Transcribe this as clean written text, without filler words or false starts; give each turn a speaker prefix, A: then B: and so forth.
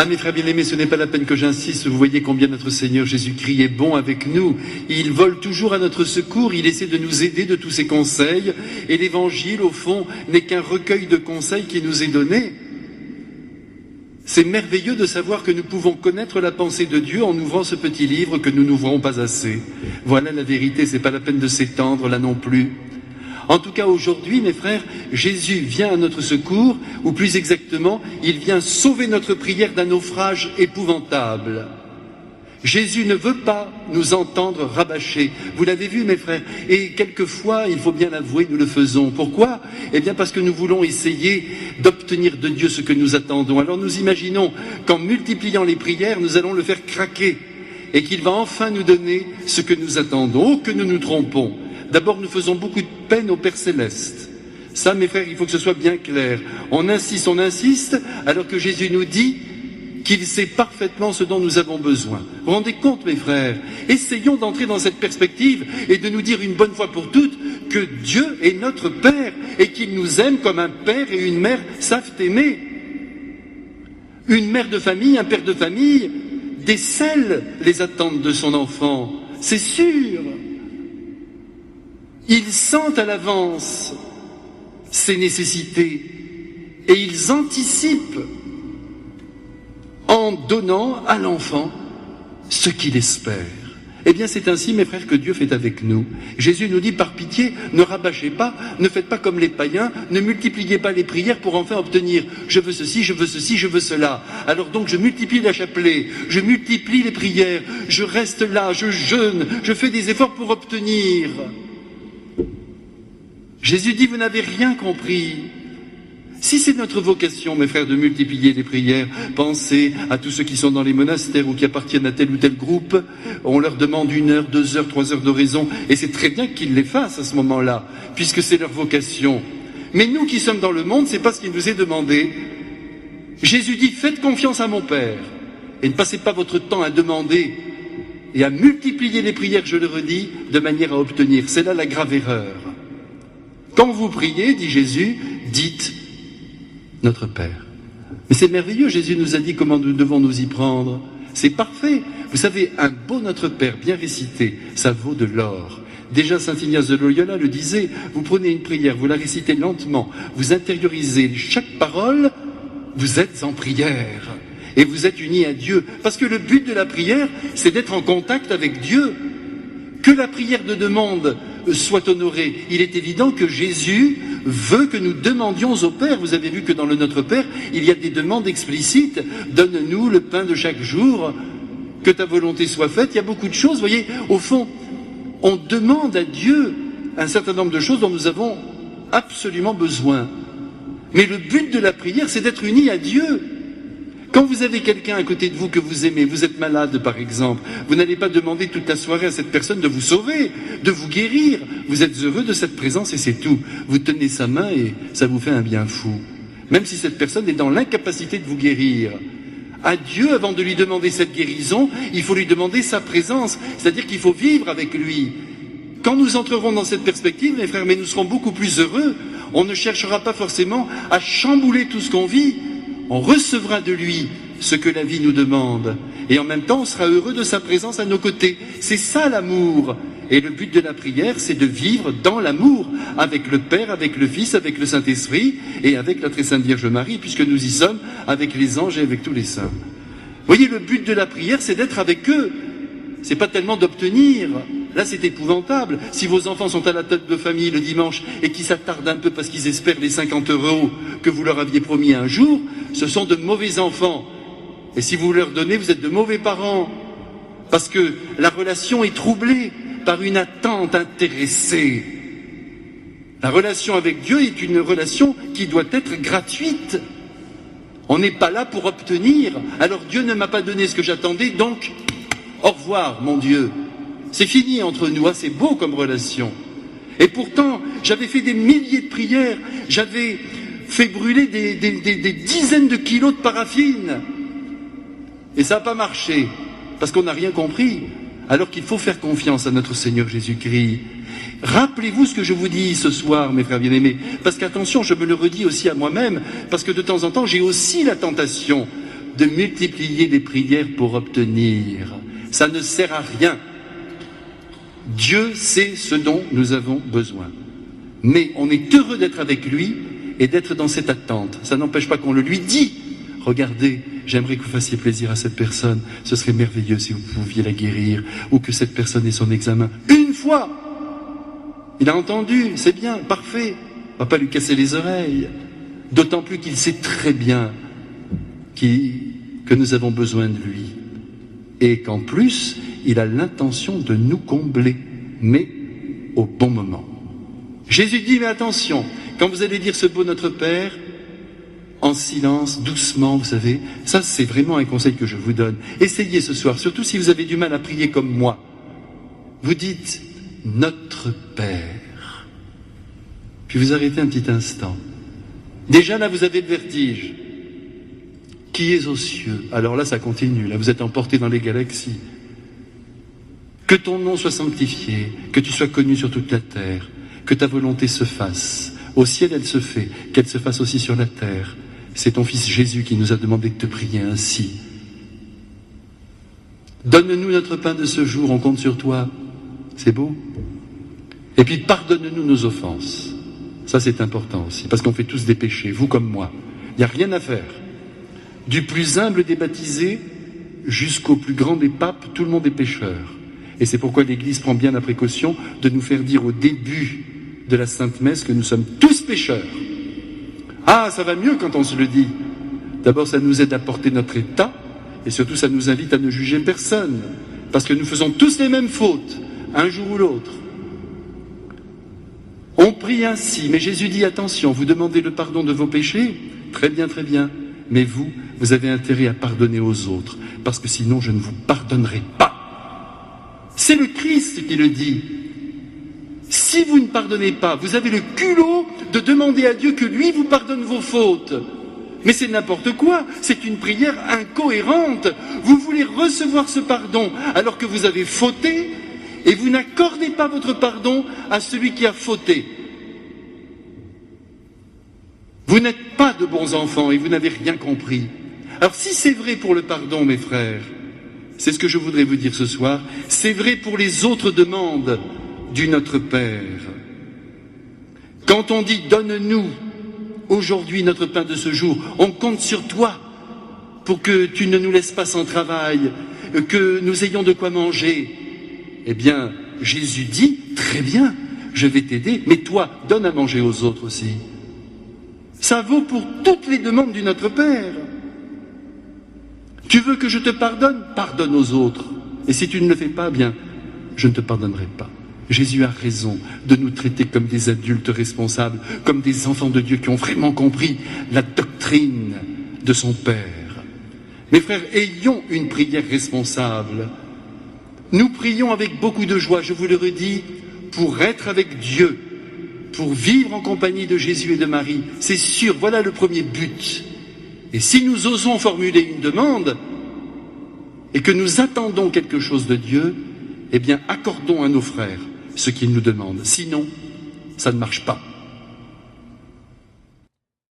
A: Ah, mes frères bien-aimés, ce n'est pas la peine que j'insiste, vous voyez combien notre Seigneur Jésus-Christ est bon avec nous. Il vole toujours à notre secours, il essaie de nous aider de tous ses conseils, et l'Évangile, au fond, n'est qu'un recueil de conseils qui nous est donné. C'est merveilleux de savoir que nous pouvons connaître la pensée de Dieu en ouvrant ce petit livre que nous n'ouvrons pas assez. Voilà la vérité, c'est pas la peine de s'étendre là non plus. En tout cas, aujourd'hui, mes frères, Jésus vient à notre secours, ou plus exactement, il vient sauver notre prière d'un naufrage épouvantable. Jésus ne veut pas nous entendre rabâcher. Vous l'avez vu, mes frères, et quelquefois, il faut bien l'avouer, nous le faisons. Pourquoi ? Eh bien, parce que nous voulons essayer d'obtenir de Dieu ce que nous attendons. Alors nous imaginons qu'en multipliant les prières, nous allons le faire craquer, et qu'il va enfin nous donner ce que nous attendons. Oh, que nous nous trompons ! D'abord, nous faisons beaucoup de peine au Père Céleste. Ça, mes frères, il faut que ce soit bien clair. On insiste, alors que Jésus nous dit qu'il sait parfaitement ce dont nous avons besoin. Vous vous rendez compte, mes frères? Essayons d'entrer dans cette perspective et de nous dire une bonne fois pour toutes que Dieu est notre Père et qu'il nous aime comme un père et une mère savent aimer. Une mère de famille, un père de famille décèle les attentes de son enfant, c'est sûr. Ils sentent à l'avance ses nécessités et ils anticipent en donnant à l'enfant ce qu'il espère. Eh bien, c'est ainsi, mes frères, que Dieu fait avec nous. Jésus nous dit, par pitié, ne rabâchez pas, ne faites pas comme les païens, ne multipliez pas les prières pour enfin obtenir « je veux ceci, je veux ceci, je veux cela ». Alors donc, je multiplie la chapelet, je multiplie les prières, je reste là, je jeûne, je fais des efforts pour obtenir. Jésus dit, vous n'avez rien compris. Si c'est notre vocation, mes frères, de multiplier les prières, pensez à tous ceux qui sont dans les monastères ou qui appartiennent à tel ou tel groupe, on leur demande 1 heure, 2 heures, 3 heures d'oraison, et c'est très bien qu'ils les fassent à ce moment-là, puisque c'est leur vocation. Mais nous qui sommes dans le monde, c'est pas ce qui nous est demandé. Jésus dit, faites confiance à mon Père, et ne passez pas votre temps à demander et à multiplier les prières, je le redis, de manière à obtenir. C'est là la grave erreur. Quand vous priez, dit Jésus, dites notre Père. Mais c'est merveilleux, Jésus nous a dit comment nous devons nous y prendre. C'est parfait. Vous savez, un beau Notre Père bien récité, ça vaut de l'or. Déjà, saint Ignace de Loyola le disait, vous prenez une prière, vous la récitez lentement, vous intériorisez chaque parole, vous êtes en prière. Et vous êtes unis à Dieu. Parce que le but de la prière, c'est d'être en contact avec Dieu. Que la prière de demande soit honorée. Il est évident que Jésus veut que nous demandions au Père. Vous avez vu que dans le Notre Père, il y a des demandes explicites. Donne-nous le pain de chaque jour, que ta volonté soit faite. Il y a beaucoup de choses. Vous voyez, au fond, on demande à Dieu un certain nombre de choses dont nous avons absolument besoin. Mais le but de la prière, c'est d'être unis à Dieu. Quand vous avez quelqu'un à côté de vous que vous aimez, vous êtes malade par exemple, vous n'allez pas demander toute la soirée à cette personne de vous sauver, de vous guérir. Vous êtes heureux de cette présence et c'est tout. Vous tenez sa main et ça vous fait un bien fou. Même si cette personne est dans l'incapacité de vous guérir. À Dieu, avant de lui demander cette guérison, il faut lui demander sa présence. C'est-à-dire qu'il faut vivre avec lui. Quand nous entrerons dans cette perspective, mes frères, mais nous serons beaucoup plus heureux. On ne cherchera pas forcément à chambouler tout ce qu'on vit. On recevra de lui ce que la vie nous demande. Et en même temps, on sera heureux de sa présence à nos côtés. C'est ça l'amour. Et le but de la prière, c'est de vivre dans l'amour, avec le Père, avec le Fils, avec le Saint-Esprit et avec la Très Sainte Vierge Marie, puisque nous y sommes avec les anges et avec tous les saints. Vous voyez, le but de la prière, c'est d'être avec eux. C'est pas tellement d'obtenir. Là, c'est épouvantable. Si vos enfants sont à la table de famille le dimanche et qui s'attardent un peu parce qu'ils espèrent les 50 € que vous leur aviez promis un jour, ce sont de mauvais enfants. Et si vous leur donnez, vous êtes de mauvais parents. Parce que la relation est troublée par une attente intéressée. La relation avec Dieu est une relation qui doit être gratuite. On n'est pas là pour obtenir. Alors Dieu ne m'a pas donné ce que j'attendais, donc au revoir, mon Dieu. C'est fini entre nous, c'est beau comme relation. Et pourtant, j'avais fait des milliers de prières, j'avais fait brûler des dizaines de kilos de paraffine. Et ça n'a pas marché, parce qu'on n'a rien compris. Alors qu'il faut faire confiance à notre Seigneur Jésus-Christ. Rappelez-vous ce que je vous dis ce soir, mes frères bien-aimés. Parce qu'attention, je me le redis aussi à moi-même, parce que de temps en temps, j'ai aussi la tentation de multiplier les prières pour obtenir. Ça ne sert à rien. Dieu sait ce dont nous avons besoin. Mais on est heureux d'être avec lui et d'être dans cette attente. Ça n'empêche pas qu'on le lui dit. Regardez, j'aimerais que vous fassiez plaisir à cette personne. Ce serait merveilleux si vous pouviez la guérir ou que cette personne ait son examen. Une fois! Il a entendu, c'est bien, parfait. On ne va pas lui casser les oreilles. D'autant plus qu'il sait très bien que nous avons besoin de lui. Et qu'en plus, il a l'intention de nous combler, mais au bon moment. Jésus dit, mais attention, quand vous allez dire ce beau Notre Père, en silence, doucement, vous savez, ça c'est vraiment un conseil que je vous donne. Essayez ce soir, surtout si vous avez du mal à prier comme moi. Vous dites, Notre Père. Puis vous arrêtez un petit instant. Déjà là, vous avez le vertige. Qui est aux cieux? Alors là, ça continue. Là, vous êtes emporté dans les galaxies. Que ton nom soit sanctifié, que tu sois connu sur toute la terre, que ta volonté se fasse. Au ciel, elle se fait, qu'elle se fasse aussi sur la terre. C'est ton Fils Jésus qui nous a demandé de te prier ainsi. Donne-nous notre pain de ce jour, on compte sur toi. C'est beau. Et puis pardonne-nous nos offenses. Ça, c'est important aussi, parce qu'on fait tous des péchés, vous comme moi. Il n'y a rien à faire. Du plus humble des baptisés jusqu'au plus grand des papes, tout le monde est pécheur. Et c'est pourquoi l'Église prend bien la précaution de nous faire dire au début de la Sainte Messe que nous sommes tous pécheurs. Ah, ça va mieux quand on se le dit. D'abord, ça nous aide à porter notre état, et surtout, ça nous invite à ne juger personne, parce que nous faisons tous les mêmes fautes, un jour ou l'autre. On prie ainsi, mais Jésus dit, attention, vous demandez le pardon de vos péchés, très bien, mais vous avez intérêt à pardonner aux autres, parce que sinon je ne vous pardonnerai pas. C'est le Christ qui le dit. Si vous ne pardonnez pas, vous avez le culot de demander à Dieu que lui vous pardonne vos fautes. Mais c'est n'importe quoi, c'est une prière incohérente. Vous voulez recevoir ce pardon alors que vous avez fauté, et vous n'accordez pas votre pardon à celui qui a fauté. Vous n'êtes pas de bons enfants et vous n'avez rien compris. Alors si c'est vrai pour le pardon, mes frères, c'est ce que je voudrais vous dire ce soir, c'est vrai pour les autres demandes du Notre Père. Quand on dit « donne-nous aujourd'hui notre pain de ce jour », on compte sur toi pour que tu ne nous laisses pas sans travail, que nous ayons de quoi manger. Eh bien, Jésus dit « très bien, je vais t'aider, mais toi, donne à manger aux autres aussi ». Ça vaut pour toutes les demandes du Notre Père. Tu veux que je te pardonne? Pardonne aux autres. Et si tu ne le fais pas, bien, je ne te pardonnerai pas. Jésus a raison de nous traiter comme des adultes responsables, comme des enfants de Dieu qui ont vraiment compris la doctrine de son Père. Mes frères, ayons une prière responsable. Nous prions avec beaucoup de joie, je vous le redis, pour être avec Dieu, pour vivre en compagnie de Jésus et de Marie. C'est sûr, voilà le premier but. Et si nous osons formuler une demande, et que nous attendons quelque chose de Dieu, eh bien accordons à nos frères ce qu'ils nous demandent. Sinon, ça ne marche pas.